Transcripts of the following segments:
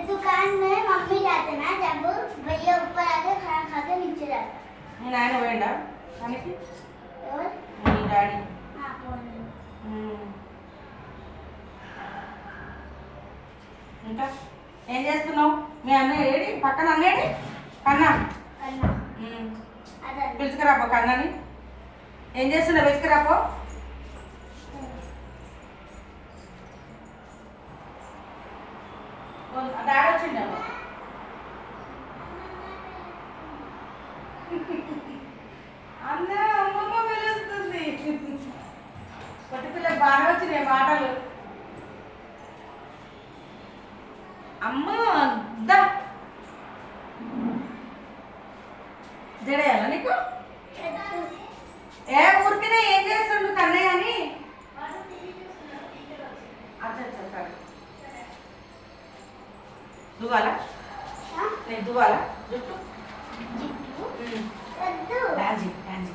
दुकान में मम्मी जाते ना जब भैया ऊपर आके खाना खा के नीचे जाता మీ నాయన పోయిండా పనికి और మీ డాడీ हाँ बोल ఇంకా ఏం చేస్తున్నావు మీ అన్నయ్య ఏడి పక్కన అన్నేడి కన్నా करना ఉమ్. अदर పిలుచుకురాపో కన్నని ఏం చేస్తున్నావు పిలుచుకురాపో డాడీ వచ్చిండేమో అన్న అమ్మమ్మ పిలుస్తుంది కొట్టి పిల్లకి బాగా వచ్చినాయి మాటలు అమ్మ దా జడేయాలా నీకు ఏ ఊరికినే ఏం చేస్తుండు కన్నయ్య అని అచ్చా సరే దువ్వాలా నేను దువ్వాలా జుట్టు డాన్జీ డాన్జీ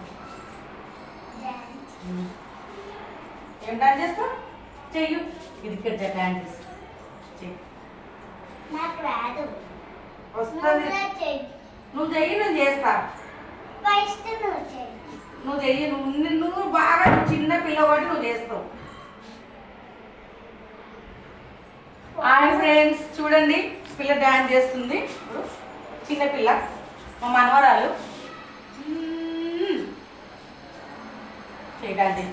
ఏం డాన్స్ చేస్తావు చెయ్యు ఇది ఇక్కడ డాన్స్ చెయ్యి నాకు రాదు వస్తుంది నువ్వు చెయ్యి నేను చేస్తా ఫస్ట్ నువ్వు చేయి నువ్వు చెయ్యి నువ్వు బాగా చిన్న పిల్లవాడు నువ్వు చేస్తావు హాయ్ ఫ్రెండ్స్ చూడండి పిల్ల డాన్స్ చేస్తుంది ఇప్పుడు చిన్న పిల్ల మా మనవరాలు చేయడానికి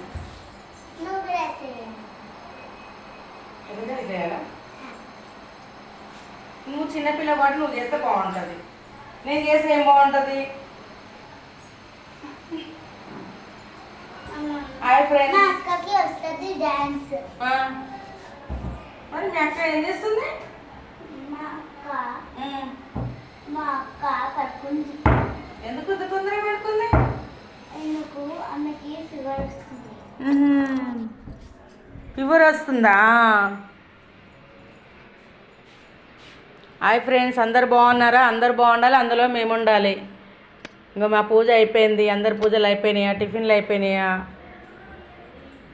నువ్వు కూడా చేయి ఎందుకంటే చేయాలా నువ్వు చిన్న పిల్లవాడు నువ్వు చేస్తే బాగుంటుంది నేను చేస్తే ఏం బాగుంటుంది హాయ్ మా ఫ్రెండ్స్ అక్కకి వస్తుంది డాన్స్ మరి మీ అక్క ఏం చేస్తుంది మా అక్క పడుకుంది ఎందుకు ఇంత తొందరగా పడుకుంది ఎందుకు ఆమెకి ఫీవర్ వస్తుంది ఫీవర్ వస్తుందా హాయ్ ఫ్రెండ్స్ అందరు బాగున్నారా అందరు బాగుండాలి అందులో మేము ఉండాలి ఇంకా మా పూజ అయిపోయింది అందరి పూజలు అయిపోయినాయా టిఫిన్లు అయిపోయినాయా